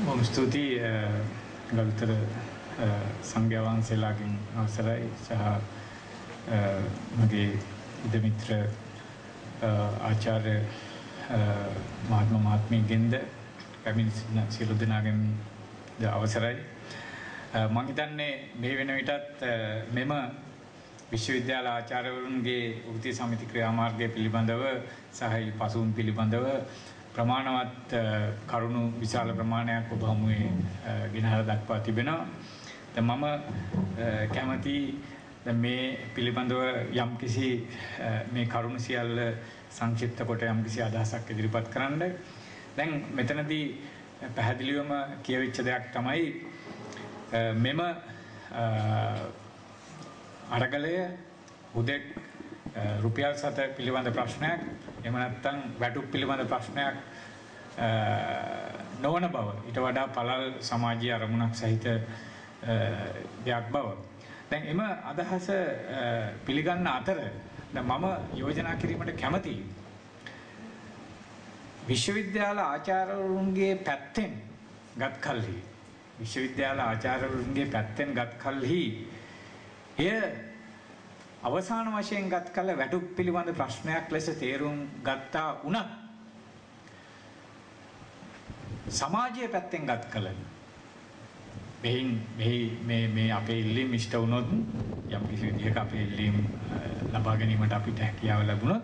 බොහොම ස්තුතියි ගරුතර සංඝයා වහන්සේලාගෙන් අවසරයි සහ මගේ ඉද මිත්‍ර ආචාර්ය මහත්ම මහත්මියගෙන්ද පැමිණ සිටින සියලු දෙනාගෙන් අවසරයි. මම හිතන්නේ මේ වෙන විටත් මෙම විශ්වවිද්‍යාල ආචාර්යවරුන්ගේ වෘත්ති සමිති ක්‍රියාමාර්ගය පිළිබඳව සහ පසුබිම් පිළිබඳව ප්‍රමාණවත් කරුණු විශාල ප්‍රමාණයක් ඔබ හමුවේ ගෙනහැර දක්වා තිබෙනවා. දැන් මම කැමති මේ පිළිබඳව යම්කිසි මේ කරුණු සියල්ල සංක්ෂිප්ත කොට යම්කිසි අදහසක් ඉදිරිපත් කරන්න. දැන් මෙතනදී පැහැදිලිවම කියවිච්ච දෙයක් තමයි මෙම අරගලය හුදෙක් රුපියල් සත පිළිබඳ ප්‍රශ්නයක් එහෙම නැත්නම් වැටුප් පිළිබඳ ප්‍රශ්නයක් නොවන බව ඊට වඩා පළල් සමාජීය අරමුණක් සහිත දෙයක් බව. දැන් එම අදහස පිළිගන්න අතර දැන් මම යෝජනා කිරීමට කැමතියි විශ්වවිද්‍යාල ආචාර්යවරුන්ගේ පැත්තෙන් ගත් කල්හි විශ්වවිද්‍යාල ආචාර්යවරුන්ගේ පැත්තෙන් ගත් කල්හි එය අවසාන වශයෙන් ගත් කල වැටුප් පිළිබඳ ප්‍රශ්නයක් ලෙස තේරුම් ගත්තා වුණත් සමාජයේ පැත්තෙන් ගත් කල මේ අපේ ඉල්ලීම් ඉෂ්ට වුණොත් යම් කිසි විදිහක අපේ ඉල්ලීම් ලබා ගැනීමට අපිට හැකියාව ලැබුණොත්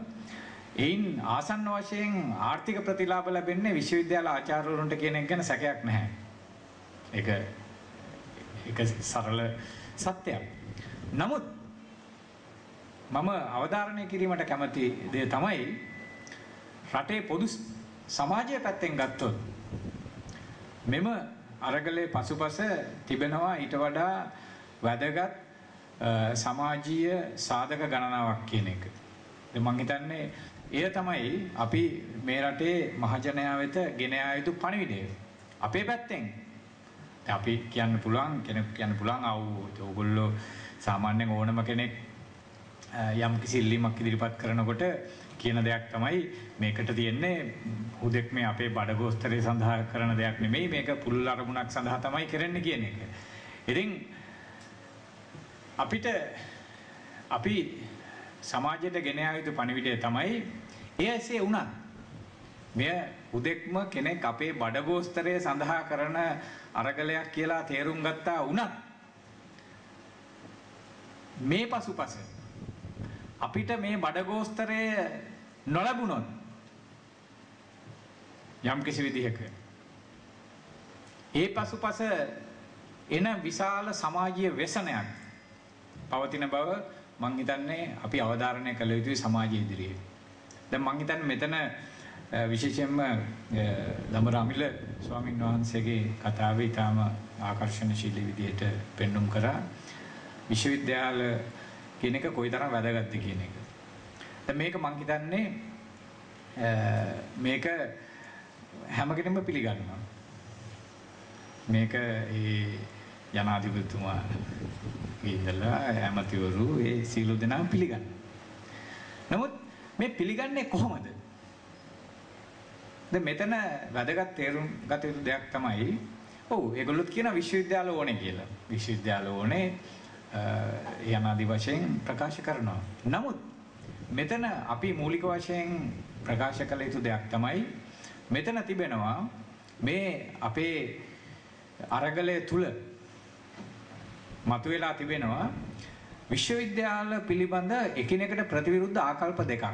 එයින් ආසන්න වශයෙන් ආර්ථික ප්‍රතිලාභ ලැබෙන්නේ විශ්වවිද්‍යාල ආචාර්යවරුන්ට කියන එක ගැන සැකයක් නැහැ. ඒක සරල සත්‍යයක්. නමුත් මම අවධාරණය කිරීමට කැමති දේ තමයි රටේ පොදු සමාජය පැත්තෙන් ගත්තොත් මෙම අරගලයේ පසුපස තිබෙනවා ඊට වඩා වැදගත් සමාජීය සාධක ගණනාවක් කියන එක. මම හිතන්නේ එය තමයි අපි මේ රටේ මහජනයා වෙත ගෙන යා යුතු පණිවිඩය. අපේ පැත්තෙන් අපි කියන්න පුළුවන් කෙනෙක් කියන්න පුළුවන් ඕගොල්ලෝ සාමාන්‍යයෙන් ඕනම කෙනෙක් යම් කිසි ඉල්ලීමක් ඉදිරිපත් කරනකොට කියන දෙයක් තමයි මේකට තියෙන්නේ හුදෙක් මේ අපේ බඩගෝස්තරය සඳහා කරන දෙයක් නෙමෙයි මේක පුල් අරමුණක් සඳහා තමයි කරන්නේ කියන එක. ඉතින් අපි සමාජයට ගෙන යා යුතු පණිවිඩය තමයි එයසේ වුණත් මෙය හුදෙක්ම කෙනෙක් අපේ බඩගෝස්තරය සඳහා කරන අරගලයක් කියලා තේරුම් ගත්තා වුණත් මේ පසුපස අපිට මේ බඩගෝස්තරය නොලැබුණොත් යම් කිසි විදිහක ඒ පසුපස එන විශාල සමාජීය ව්‍යසනයක් පවතින බව මම හිතන්නේ අපි අවධාරණය කළ යුතුයි සමාජයේ ඉදිරියේ. දැන් මම හිතන්නේ මෙතන විශේෂයෙන්ම දමරාමිල ස්වාමීන් වහන්සේගේ කතාවේ ඊටම ආකර්ෂණශීලී විදිහට පෙන්눔 කරා විශ්වවිද්‍යාල කියන එක කොයිතරම් වැදගත්ද කියන එක. දැන් මේක මම හිතන්නේ මේක හැම කෙනෙක්ම පිළිගන්නවා. මේක ඒ ජනාධිපතිතුමා ඉඳලා ඇමතිවරු ඒ සීල දෙනා පිළිගන්නවා. නමුත් මේ පිළිගන්නේ කොහොමද? දැන් මෙතන වැදගත් තේරුම් ගත යුතු දෙයක් තමයි ඔව් ඒගොල්ලොත් කියන විශ්වවිද්‍යාල ඕනේ කියලා. විශ්වවිද්‍යාල ඕනේ යනාදී වශයෙන් ප්‍රකාශ කරනවා. නමුත් මෙතන අපි මූලික වශයෙන් ප්‍රකාශ කළ යුතු දෙයක් තමයි මෙතන තිබෙනවා මේ අපේ අරගලය තුල මතුවලා තිබෙනවා විශ්වවිද්‍යාල පිළිබඳ එකිනෙකට ප්‍රතිවිරුද්ධ ආකල්ප දෙකක්.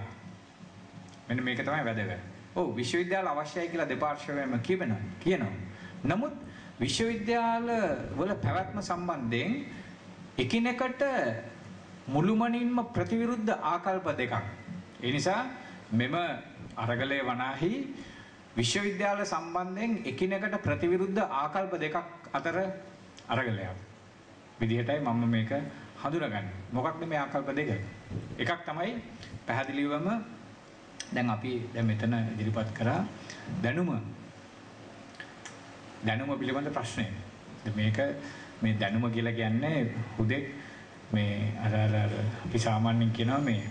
මෙන්න මේක තමයි වැදගත්. ඔව් විශ්වවිද්‍යාල අවශ්‍යයි කියලා දෙපාර්ශ්වයම කියනවා. නමුත් විශ්වවිද්‍යාල වල පැවැත්ම සම්බන්ධයෙන් එකිනෙකට මුළුමනින්ම ප්‍රතිවිරුද්ධ ආකල්ප දෙකක්. ඒ නිසා මෙම අරගලයේ වනාහි විශ්වවිද්‍යාල සම්බන්ධයෙන් එකිනෙකට ප්‍රතිවිරුද්ධ ආකල්ප දෙකක් අතර අරගලයක් විදිහටයි මම මේක හඳුනගන්නේ. මොකක්ද මේ ආකල්ප දෙක? එකක් තමයි පැහැදිලිවම දැන් අපි දැන් මෙතන ඉදිරිපත් කරා දැනුම පිළිබඳ ප්‍රශ්නය. මේක මේ දැනුම කියලා කියන්නේ හුදෙක් මේ අර අපි සාමාන්‍යයෙන් කියනවා මේ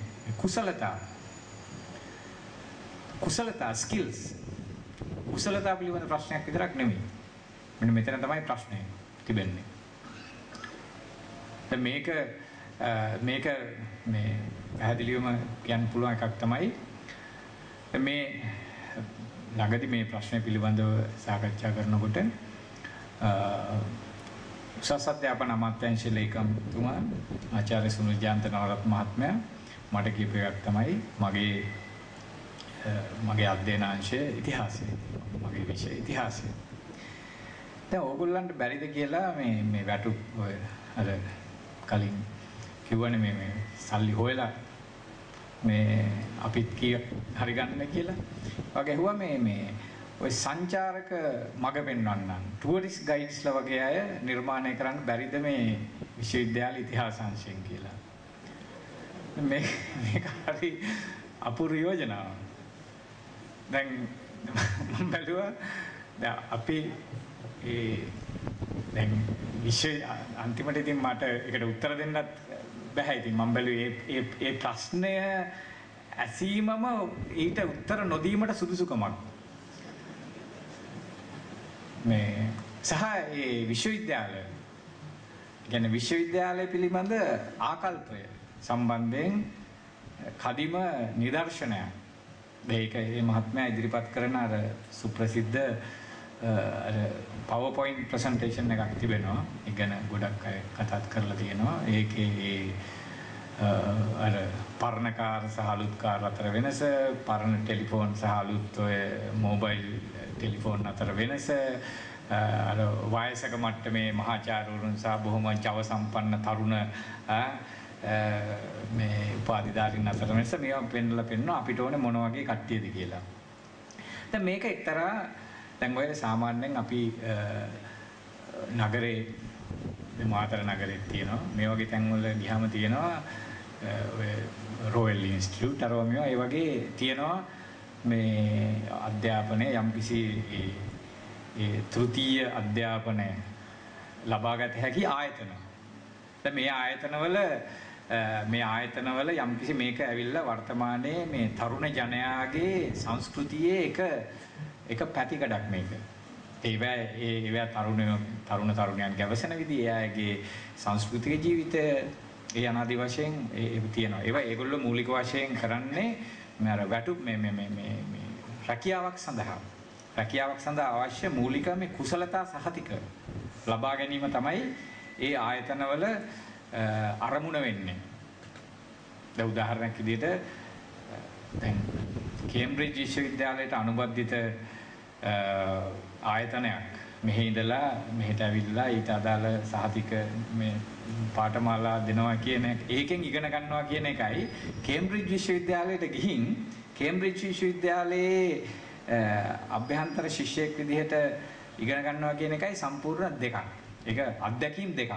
කුසලතා ස්කිල්ස් කුසලතා පිළිබඳ ප්‍රශ්නයක් විතරක් නෙමෙයි. මෙන්න මෙතන තමයි ප්‍රශ්නේ තිබෙන්නේ. දැන් මේක මේ පැහැදිලිවම කියන්න පුළුවන් එකක් තමයි මේ ළඟදී මේ ප්‍රශ්නේ පිළිබඳව සාකච්ඡා කරනකොට උසස් අධ්‍යාපන අමාත්‍යාංශයේ ලේකම්තුමා ආචාර්ය සුනිල් ජයන්ත නවරත්න මහත්මයා මට කියපු එකක් තමයි මගේ අධ්‍යයනාංශයේ ඉතිහාසය. මගේ විෂය ඉතිහාසය. දැන් ඕගොල්ලන්ට බැරිද කියලා මේ වැටුප් ඔය අර කලින් කිව්වනේ මේ සල්ලි හොයලා මේ අපිත් හරි ගන්න කියලා. වගේ ඇහුවා මේ ඔය සංචාරක මඟ පෙන්වන්නන් ටුවරිස්ට් ගයිඩ්ස්ලා වගේ අය නිර්මාණය කරන්න බැරිද මේ විශ්වවිද්‍යාල ඉතිහාසාංශයෙන් කියලා. මේක හරි අපූර්ව යෝජනාවක්. දැන් මම බැලුවා දැන් අපි දැන් අන්තිමට ඉතින් මට ඒකට උත්තර දෙන්නත් බෑ. ඉතින් මම බැලුවේ ඒ ප්‍රශ්නය ඇසීමම ඊට උත්තර නොදීමට සුදුසුකමක්. මේ සහ ඒ විශ්වවිද්‍යාලය කියන්නේ විශ්වවිද්‍යාලය පිළිබඳ ආකල්පය සම්බන්ධයෙන් කදිම නිදර්ශනයක්. මේක මේ මහත්මයා ඉදිරිපත් කරන අර සුප්‍රසිද්ධ අර PowerPoint presentation එකක් තිබෙනවා. ඒ ගැන ගොඩක් අය කතාත් කරලා තියෙනවා. ඒකේ අර පරණ කාර් සහ අලුත් කාර් අතර වෙනස, පරණ ටෙලිෆෝන් සහ අලුත් ඔය මොබයිල් ටෙලිෆෝන් අතර වෙනස, අර වයසක මට්ටමේ මහාචාර්යවරුන් සහ බොහොම ජව සම්පන්න තරුණ මේ උපාධිධාරීන් අතර වෙනස මේවා පෙන්වනවා අපිට ඕනේ මොන වගේ කට්ටියද කියලා. දැන් මේක එක්තරා දැන් ඔය සාමාන්‍යයෙන් අපි නගරේ මාතර නගරේ තියෙනවා මේ වගේ තැන්වල ගියාම තියෙනවා ඔය රොයල් ඉන්ස්ටිටියුට් අරව මේවා ඒ වගේ තියෙනවා මේ අධ්‍යාපනයේ යම්කිසි ඒ තෘතීය අධ්‍යාපනය ලබාගත හැකි ආයතන. දැන් මේ ආයතනවල යම්කිසි මේක ඇවිල්ලා වර්තමානයේ මේ තරුණ ජනයාගේ සංස්කෘතියේ එක පැතිකඩක් මේක. ඒවා තරුණයන් ගැවසෙන විදිහ එයාගේ සංස්කෘතික ජීවිතය ඒ අනාදි වශයෙන් ඒ තියෙනවා. ඒගොල්ලෝ මූලික වශයෙන් කරන්නේ අර වැටුප් මේ රැකියාවක් සඳහා අවශ්‍ය මූලික මේ කුසලතා සහතික ලබා ගැනීම තමයි ඒ ආයතනවල අරමුණ වෙන්නේ. දැන් උදාහරණයක් විදිහට දැන් කේම්බ්‍රිජ් විශ්වවිද්‍යාලයට අනුබද්ධිත ආයතනයක් මෙහි ඉඳලා මෙහෙට ඇවිල්ලා ඊට අදාළ සහතික මේ පාඨමාලා දෙනවා කියන ඒකෙන් ඉගෙන ගන්නවා කියන එකයි කේම්බ්‍රිජ් විශ්වවිද්‍යාලයට ගිහින් කේම්බ්‍රිජ් විශ්වවිද්‍යාලයේ අභ්‍යන්තර ශිෂ්‍යයෙක් විදිහට ඉගෙන ගන්නවා කියන එකයි සම්පූර්ණ දෙකක්. ඒක අත්දැකීම් දෙකක්.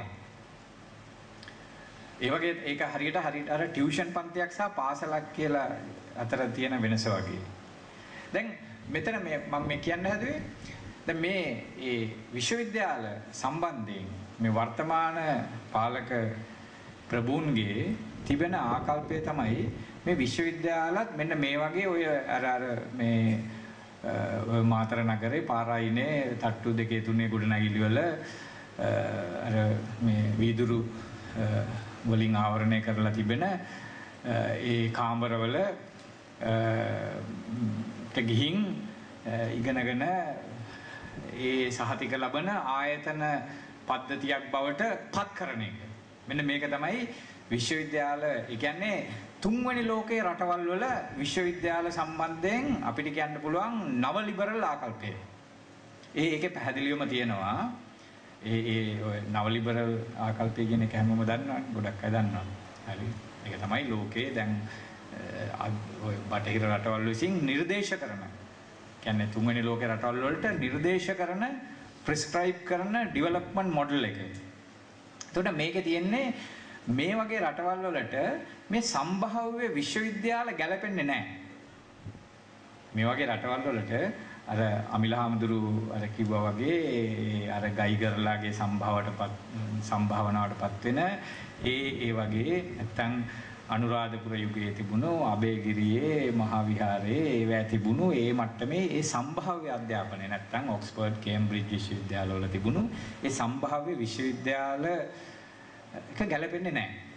ඒ වගේ ඒක හරියට අර ටියුෂන් පන්තියක් සහ පාසලක් කියලා අතර තියෙන වෙනස වගේ. දැන් මෙතන මම කියන්න හැදුවේ දැන් මේ විශ්වවිද්‍යාල සම්බන්ධයෙන් මේ වර්තමාන පාලක ප්‍රභූන්ගේ තිබෙන ආකල්පය තමයි මේ විශ්වවිද්‍යාලත් මෙන්න මේ වගේ ඔය අර මේ මාතර නගරේ පාරායිනේ තට්ටු 2 3 ගොඩනැගිලි වල අර මේ වීදුරු වලින් ආවරණය කරලා තිබෙන ඒ කාමරවල ගිහින් ඉගෙනගෙන ඒ සහතික ලබන ආයතන පද්ධතියක් බවට පත් කරන එක. මෙන්න මේක තමයි විශ්වවිද්‍යාල, ඒ කියන්නේ තුන්වෙනි ලෝකයේ රටවල් වල විශ්වවිද්‍යාල සම්බන්ධයෙන් අපිට කියන්න පුළුවන් නව ලිබරල් ආකල්පය. ඒකේ පැහැදිලිවම තියෙනවා ඔය නව ලිබරල් ආකල්පය කියන එක හැමෝම දන්නවනේ, ගොඩක් අය දන්නවා. හරි. ඒක තමයි ලෝකයේ දැන් ඔය බටහිර රටවල් විසින් නිර්දේශ කරන, කියන්නේ තුන්වෙනි ලෝකයේ රටවල් වලට නිර්දේශ කරන, ප්‍රිස්ක්‍රයිබ් කරන ඩෙවලොප්මන්ට් මොඩල් එක. එතකොට මේකේ තියෙන්නේ මේ වගේ රටවල් වලට මේ සම්භාව්‍ය විශ්වවිද්‍යාල ගැලපෙන්නේ නැහැ. මේ වගේ රටවල් වලට අර අමිලහාමුදුරු අර කිව්වා වගේ අර ගයිගර්ලාගේ සම්භාවනාවටපත් වෙන ඒ වගේ නැත්තම් අනුරාධපුර යුගයේ තිබුණු අබේගිරියේ මහා විහාරයේ ඒවැ තිබුණු ඒ මට්ටමේ ඒ සම්භාව්‍ය අධ්‍යාපනය නැත්නම් ඔක්ස්ෆර්ඩ් කේම්බ්‍රිජ් විශ්වවිද්‍යාලවල තිබුණු ඒ සම්භාව්‍ය විශ්වවිද්‍යාල එක ගැලපෙන්නේ නැහැ.